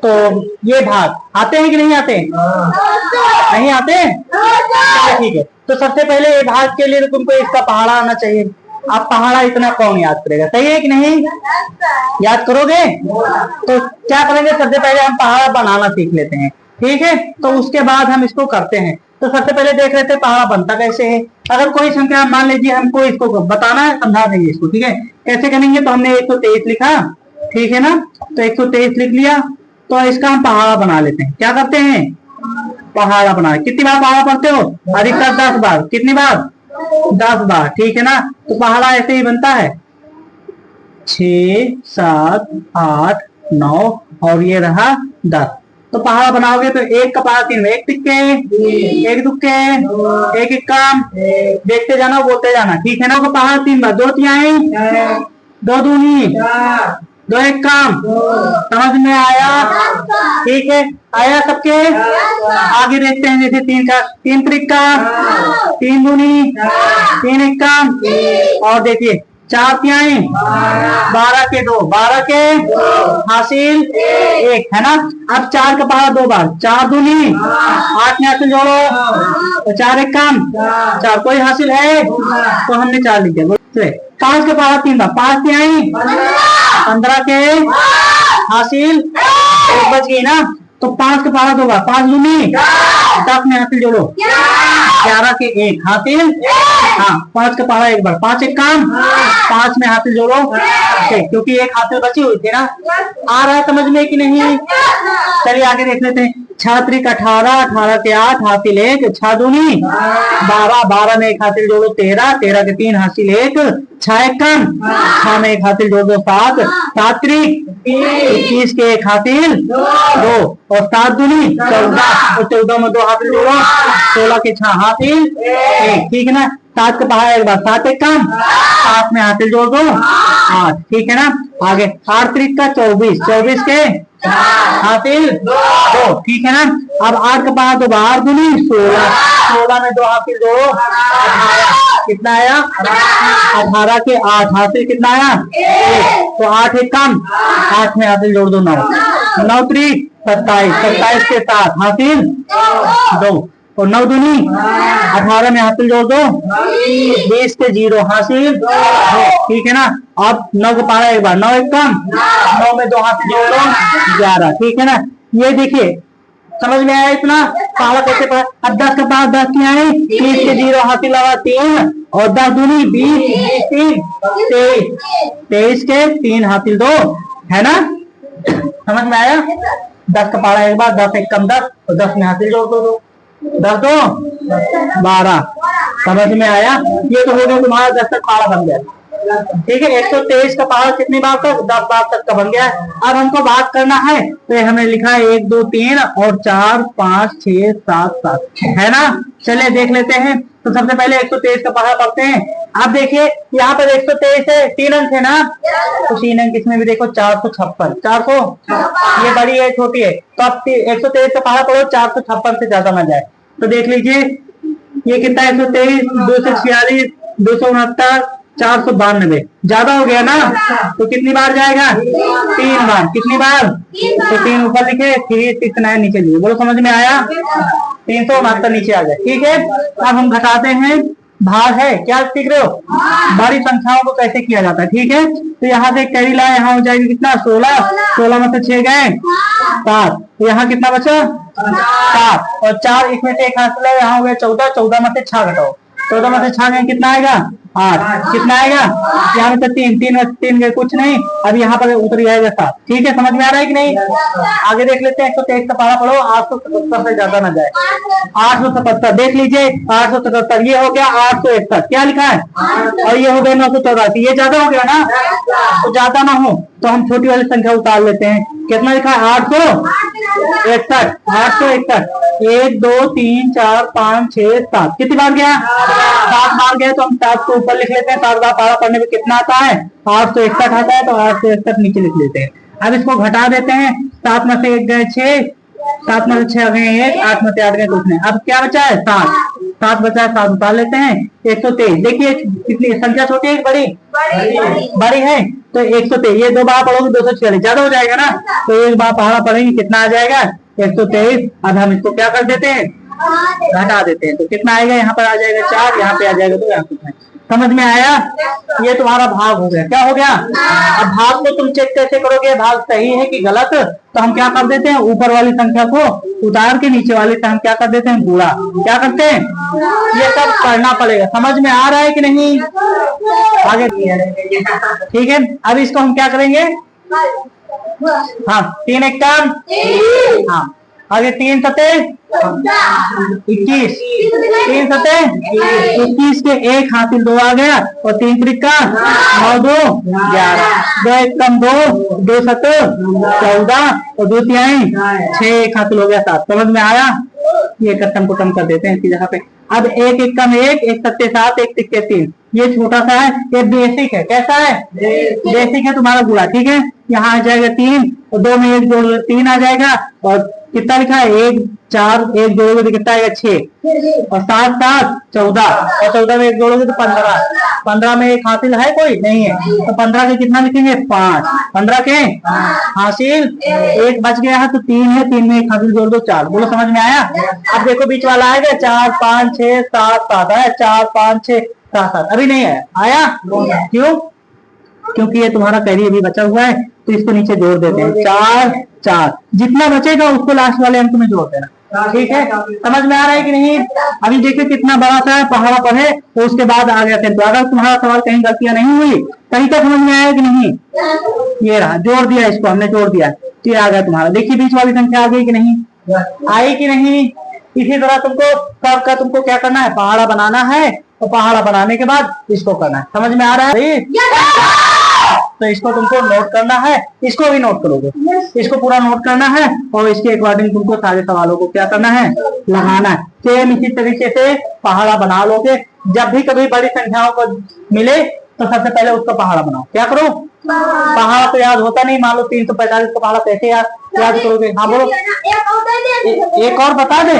तो ये भाग आते हैं कि नहीं आते? नहीं आते? चलो ठीक है, तो सबसे पहले ये भाग के लिए तो तुमको इसका पहाड़ा आना चाहिए। आप पहाड़ा इतना कौन याद करेगा, सही है कि नहीं? याद करोगे? तो क्या करेंगे, सबसे पहले हम पहाड़ा बनाना सीख लेते हैं, ठीक है? तो उसके बाद हम इसको करते हैं। तो सबसे पहले देख लेते हैं पहाड़ा बनता कैसे है। अगर कोई संख्या मान लीजिए हमको इसको बताना है, समझा देंगे इसको, ठीक है? कैसे करेंगे, तो हमने 123 लिखा, ठीक है ना? तो 123 लिख लिया, तो इसका हम पहाड़ा बना लेते हैं। क्या करते हैं, पहाड़ा बना। कितनी बार पहाड़ा पढ़ते हो? अधिकतर 10 बार। कितनी बार? 10 बार, ठीक है ना? तो पहाड़ा ऐसे ही बनता है 6, 7, 8, 9 और ये रहा 10। तो पहाड़ा बनाओगे तो एक का पहाड़ा 3 में, एक टिक्के, एक दुक्के, एक इक्का, देखते जाना बोलते जाना, ठीक है ना? तो पहाड़ा 3 बार, 2 तिहाई, 2 दूनी, 2 एक काम, समझ में आया? ठीक है, आया सबके? आगे देखते हैं, जैसे 3 का 3 त्रिक्का, 3 दूनी, 3 एक काम, और देखिए 4 तिहाई, 12 के 2, 12 के हासिल 1, है ना? अब 4 का पहाड़ा 2 बार, 4 दूनी, 8 में हासिल जोड़ो, तो 4 एक काम, 4 कोई हासिल है तो हमने 4 लिख दिया। 5 का पहाड़ा 3 बार, 5 तिहाई, 15 के हासिल 1 बच गई ना? तो 5 का पहाड़ा 2 बार, 5 दूनी, 10 में हासिल जोड़ो, 11 के 1 हासिल, हाँ 5 का पहाड़ा 1 बार, 5 एक काम, 5 में हासिल जोड़ो, क्योंकि 1 हासिल बची हुई थी ना। आ रहा है समझ में कि नहीं? चलिए आगे देख लेते हैं। 6 त्रिक 18, 18 के 8 हासिल 1, 6 दूनी 12, 12 में 1 हासिल जोड़ो 13, 13 के 3 हासिल 1, 6 एक कम, 6 में 1 हासिल जोड़ दो 7, 7 त्रिक 21 के 1 हासिल 2 और 7 दूनी 14 और 14 में 2 हासिल जोड़ो, 16 के 6 हासिल 1, ठीक है ना? 7 का पहाड़ा 1 बार, 7 एक कम, 7 में हासिल जोड़ दो 8, ठीक है ना? आगे 8 त्रिक का 24, 24 के हासिल 2, ठीक है ना? अब 8 का पहाड़ा 2 बार, 8 दूनी 16, 16 में 2 हासिल जोड़ो 18, कितना आया? 18 के 8 हासिल कितना आया? 1, तो 8 एक कम, 8 में हासिल जोड़ दो 9, 9 त्रिक 27, 27 के 7 हासिल 2 और 9 दूनी 18 में हासिल जोड़ दो 20 के 0 हासिल 2, ठीक है ना? अब 9 का पहाड़ा 1 बार, 9 एक कम, 9 में 2 हासिल जोड़ दो 11, ठीक है ना? ये देखिए समझ में आया इतना पहाड़ा कैसे पढ़ा? अब 10 का पहाड़ा 10 क्या है? 30 के 0 हासिल लगा 3 और 10 दूनी 20, 3 23, 23 के 3 हासिल 2, है ना? समझ में आया? 10 का पहाड़ा 1 बार, 10 एक कम 10 और 10 में हासिल जोड़ दो 10 2 12, समझ में आया? ये तो हो गया तुम्हारा 10 तक पहाड़ा बन गया, ठीक है? 123 का पहाड़ा कितनी बार तक? 10 बार तक का बन गया। अब हमको बात करना है तो हमने लिखा है 1 2 3 और 4 5 6 7 7, है ना? चलिए देख लेते हैं। तो सबसे पहले 123 का पहाड़ा पढ़ते हैं। आप देखिए यहाँ पर 123 है, 3 अंक है ना? तो 3 अंक इसमें भी देखो 456, 400 ये बड़ी है छोटी है, तो आप 123 का पहाड़ा पढ़ो 456 से ज्यादा ना जाए। तो देख लीजिए ये कितना है? 123, 246, 269, 492, ज्यादा हो गया ना? तो कितनी बार जाएगा? 3 बार। कितनी बार? तो 3 ऊपर लिखे, 369 नीचे लिए, बोलो समझ में आया? 369 नीचे आ जाए, ठीक है? अब हम घटाते हैं, भाग है, क्या सीख रहे हो? बड़ी संख्याओं को कैसे किया जाता है, ठीक है? तो यहाँ से कैरी लाए, यहाँ हो जाएगी कितना? 16, 16 में से 6 गए 7, तो यहाँ कितना बचा? 7 और 4 इसमें से 1 हासिल है, यहाँ हो गया 14, 14 में से 6 घटाओ, 14 में से 6 गए कितना आएगा? 8, कितना आएगा? यहाँ से 3, 3 में 3 गए कुछ नहीं, अब यहाँ पर उतर जाएगा 7, ठीक है? समझ में आ रहा है कि नहीं? आगे देख लेते हैं। 123 का पहाड़ा पढ़ो, 877 से ज्यादा ना जाए। 877 देख लीजिए, 877 ये हो गया 861, क्या लिखा है? और ये हो गया 984, ये ज्यादा हो गया ना? तो ज्यादा ना हो तो हम छोटी वाली संख्या उतार लेते हैं। कितना लिखा है? 861, 861, 1 2 3 4 5 6 7, कितनी बार गया? 7 बार गया, तो हम 7 को ऊपर लिख लेते हैं। 7 बार पहाड़ा पढ़ने में कितना आता है? 861 आता है, तो 861 नीचे लिख लेते हैं। अब इसको घटा देते हैं, 7 में से 1 गए 6, 7 में से 6 गए 1, 8 में से 8 गए कुछ नहीं, अब क्या बचा है? 7, 7 बचा है, 7 उतार लेते हैं। 123 देखिए कितनी संख्या छोटी है बड़ी? बड़ी है, तो 123, ये 2 बार पढ़ोगे 246, ज्यादा हो जाएगा ना, तो एक बार पहाड़ा पढ़ेंगे कितना आ जाएगा 123। अब हम इसको क्या कर देते हैं, घटा देते हैं, तो कितना आएगा, यहाँ पर आ जाएगा 4, यहाँ पे आ जाएगा 2, यहाँ पे। समझ में आया, ये तुम्हारा भाग हो गया। क्या हो गया, अब भाग को तुम चेक कैसे करोगे, भाग सही है कि गलत, तो हम क्या कर देते हैं, ऊपर वाली संख्या को उतार के नीचे वाले से हम क्या कर देते हैं, गुणा। क्या करते हैं, ये सब करना पड़ेगा। समझ में आ रहा है कि नहीं, आगे ठीक है। अब इसको हम क्या करेंगे, हाँ 3 एक काम, हाँ आगे 3 सते 21, 3 सते 21 के 1 हासिल 2 आ गया, और 3 त्रिक का 9 2 11, 2 एक कम 2, 2 सत 14, और 2 तिहाई 6, 1 हासिल हो गया 7। समझ में आया, ये कम को कम कर देते हैं इसी जगह पे। अब 1 एक कम 1, 1 सत्ते 7, 1 तिक्के 3, ये छोटा सा है, ये बेसिक है। कैसा है, बेसिक है तुम्हारा गुणा, ठीक है। यहाँ आ जाएगा 3, और 2 में 1 जोड़ 3 आ जाएगा, और कितना लिखा है 1 4, 1 जोड़ोगे तो कितना आएगा 6, और 7 7 14, और 14 में 1 जोड़ोगे तो 15, 15 में 1 हासिल है कोई नहीं है, तो 15 के कितना लिखेंगे 5, 15 के हासिल 1 बच गया है, तो 3 है, 3 में 1 हासिल जोड़ दो 4। बोलो समझ में आया। अब देखो बीच वाला आएगा 4 5 6 7 7 है, 4 5 6 7 7 अभी नहीं है, आया क्यों, क्योंकि ये तुम्हारा कैरी अभी बचा हुआ है, तो इसको नीचे जोड़ देते हैं 4 4, जितना बचेगा उसको लास्ट वाले अंक में जोड़ देना। ठीक है, समझ में आ रहा है कि नहीं। अभी देखिए कितना बड़ा सा है, पहाड़ा पढ़े तो उसके बाद आ गया थे। तो अगर तुम्हारा सवाल कहीं गलतियां नहीं हुई, कहीं तो समझ में आया कि नहीं, ये रहा जोड़ दिया, इसको हमने जोड़ दिया, तो ये आ गया तुम्हारा। देखिए बीच वाली संख्या आ गई कि नहीं, आई कि नहीं। इसी तरह तुमको कर्व का तुमको क्या करना है, पहाड़ा बनाना है, और पहाड़ा बनाने के बाद इसको करना है। समझ में आ रहा है, तो इसको तुमको नोट करना है, इसको भी नोट करोगे, इसको पूरा नोट करना है, और इसके अकॉर्डिंग तुमको सारे सवालों को क्या करना है, लगाना है। सेम इसी तरीके से पहाड़ा बना लोगे। जब भी कभी बड़ी संख्याओं को मिले तो सबसे पहले उसका पहाड़ा बनाओ। क्या करो, पहाड़ा तो याद होता नहीं, मान लो 345 का पहाड़ा कैसे याद करोगे। हाँ बोलो, एक और बता दे,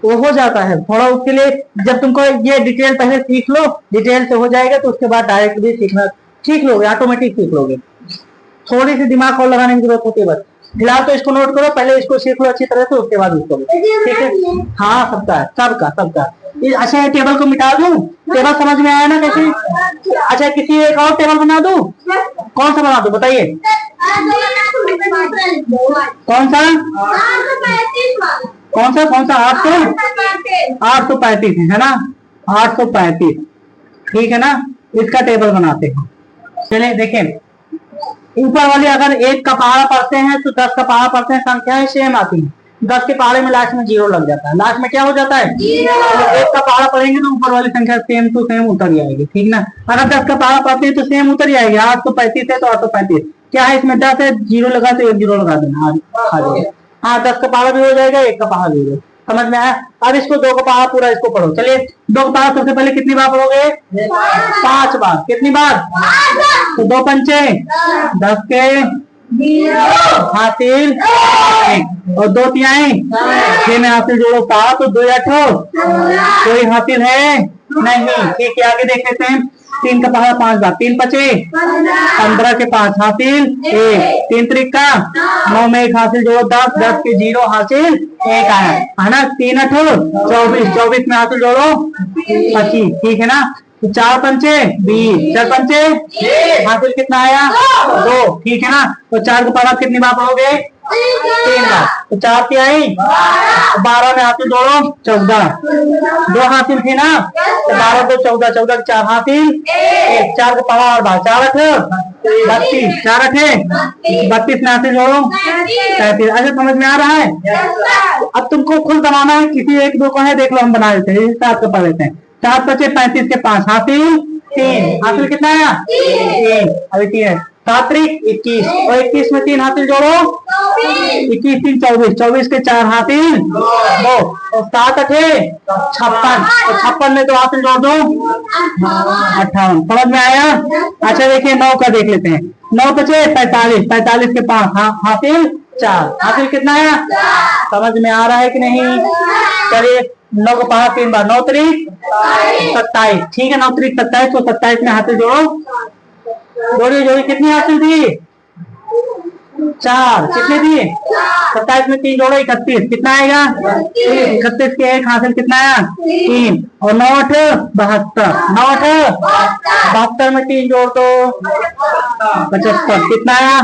वो हो जाता है थोड़ा। उसके लिए जब तुमको ये डिटेल पहले सीख लो, डिटेल से हो जाएगा, तो उसके बाद डायरेक्ट भी सीखना सीख लोगे, ऑटोमेटिक सीख लोगे। थोड़ी सी दिमाग और लगाने की जरूरत होती है बस। फिलहाल तो इसको नोट करो, पहले इसको सीख लो अच्छी तरह से, उसके बाद इसको। ठीक है, हाँ सबका सबका। अच्छा टेबल को मिटा दूं, टेबल समझ में आया ना कैसे। अच्छा किसी एक और टेबल बना दूं, कौन सा बना दूं बताइए, कौन सा 835 है ना, 835 ठीक है ना। इसका टेबल बनाते हैं। चलिए देखें, ऊपर वाले अगर 1 का पहाड़ा पढ़ते हैं तो 10 का पहाड़ा पढ़ते हैं, संख्याएं सेम आती है। 10 के पहाड़े में लास्ट में 0 लग जाता है, लास्ट में क्या हो जाता है 1 का पहाड़ा पढ़ेंगे तो ऊपर वाली संख्या सेम टू सेम उतर जाएगी। ठीक ना, अगर 10 का पहाड़ा पढ़ते हैं तो सेम उतर जाएगी। 835 है तो 835 क्या है, इसमें 10 है, 0 लगा तो 1 0 लगा देना, आ जाएगा। हाँ 10 का पहाड़ा भी हो जाएगा, 1 का पहाड़ा भी हो जाएगा। समझ में आया। अब इसको 2 का पहाड़ा पूरा इसको पढ़ो। चलिए 2 का पहाड़ा सबसे पहले कितनी बार पढ़ोगे, 5 बार। कितनी बार, तो 2 पंचे 10 के हासिल, और 2 तिहाई 6 में हासिल जोड़ो 7, तो 2 8 कोई हासिल है नहीं। ठीक है, आगे देख लेते हैं। 3 का पहाड़ा 5 बार, 3 पचे 15 के 5 हासिल 1, 3 त्रिक का 9 में 1 हासिल जोड़ो 10, 10 के 0 हासिल 1 आया है ना। 3 8 24, 24 में हासिल जोड़ो 25। ठीक है ना, तो 4 पंचे 20, 4 पंचे हासिल कितना आया 2। ठीक है ना, तो 4 का पहाड़ा कितनी बार पढ़ोगे, 3 बार। तो 4 तिहाई 12 में हासिल जोड़ो 14, 2 हासिल थी ना, तो 12 2 14, 14 के 4 हासिल 1, 4 का पहाड़ा और बार 4 8 32, 4 8 32 में हासिल जोड़ो 35। अच्छा समझ में आ रहा है। अब तुमको खुद बनाना है, किसी 1 2 को है देख लो, हम बना देते हैं, 7 को पढ़ लेते हैं। 7 पचे 35 के 5 हासिल 3, हासिल कितना आया 3, अभी 3 है। 7 त्रिक 21, और 21 में 3 हासिल जोड़ो 21 3 24, 24 के 4 हासिल 2, और 7 8 56, और 56 में तो हासिल जोड़ दो 58। समझ में आया। अच्छा देखिए 9 का देख लेते हैं। 9 पचे 45, 45 के 5 हासिल 4, हासिल कितना आया, समझ में आ रहा है कि नहीं। चलिए 9 का पहाड़ा 3 बार, 9 त्रिक 27। ठीक है, 9 त्रिक 27, तो 27 में हासिल जोड़ो जोड़ी जोड़ी कितनी हासिल थी? 4। कितनी थी? 27 में 3 जोड़ो 31। कितना आएगा? 31 के 1 हासिल कितना आया? 3। और 9 8 72। 9 8 72 में 3 जोड़ दो 75। कितना आया?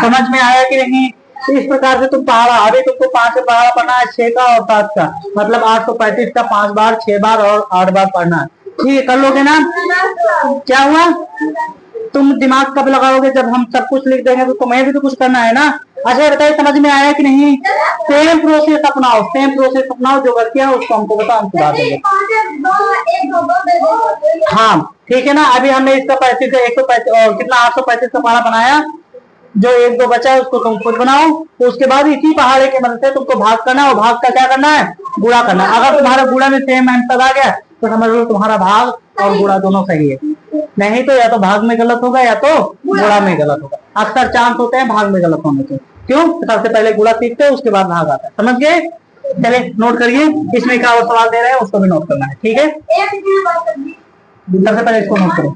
समझ में आया कि नहीं? इस प्रकार से तुम पहाड़ा, अभी तुमको 5 से पहाड़ा पढ़ना है, 6 का और 7 का, मतलब 835 का 5 बार, 6 बार और 8 बार पढ़ना है। ठीक है, कर लोगे ना? क्या हुआ? तुम दिमाग कब लगाओगे? जब हम सब कुछ लिख देंगे तो तुम्हें भी तो कुछ करना है ना। अच्छा बताइए, समझ में आया कि नहीं? सेम प्रोसेस अपनाओ, सेम प्रोसेस अपनाओ। जो गलतियां उसको हमको बताओ, हम सुधार देंगे। हाँ ठीक है ना। अभी हमने इसका 35 से 135 और कितना 835 का पहाड़ा बनाया। जो 1 2 बचा है उसको तुम खुद बनाओ। तो उसके बाद इसी पहाड़े के मदद से तुमको भाग करना है, और भाग का क्या करना है? गुणा करना है। अगर तुम्हारा गुणा में सेम आंसर आ गया तो समझ लो तुम्हारा भाग और गुणा दोनों सही है। नहीं तो या तो भाग में गलत होगा या तो गुणा में गलत होगा। अक्सर चांस होते हैं भाग में गलत होने के। क्यों? सबसे पहले गुणा सीखते हैं, उसके बाद भाग आता है। समझ गए? चले नोट करिए। इसमें क्या और सवाल दे रहे हैं उसको भी नोट करना है। ठीक है, सबसे पहले इसको नोट करो।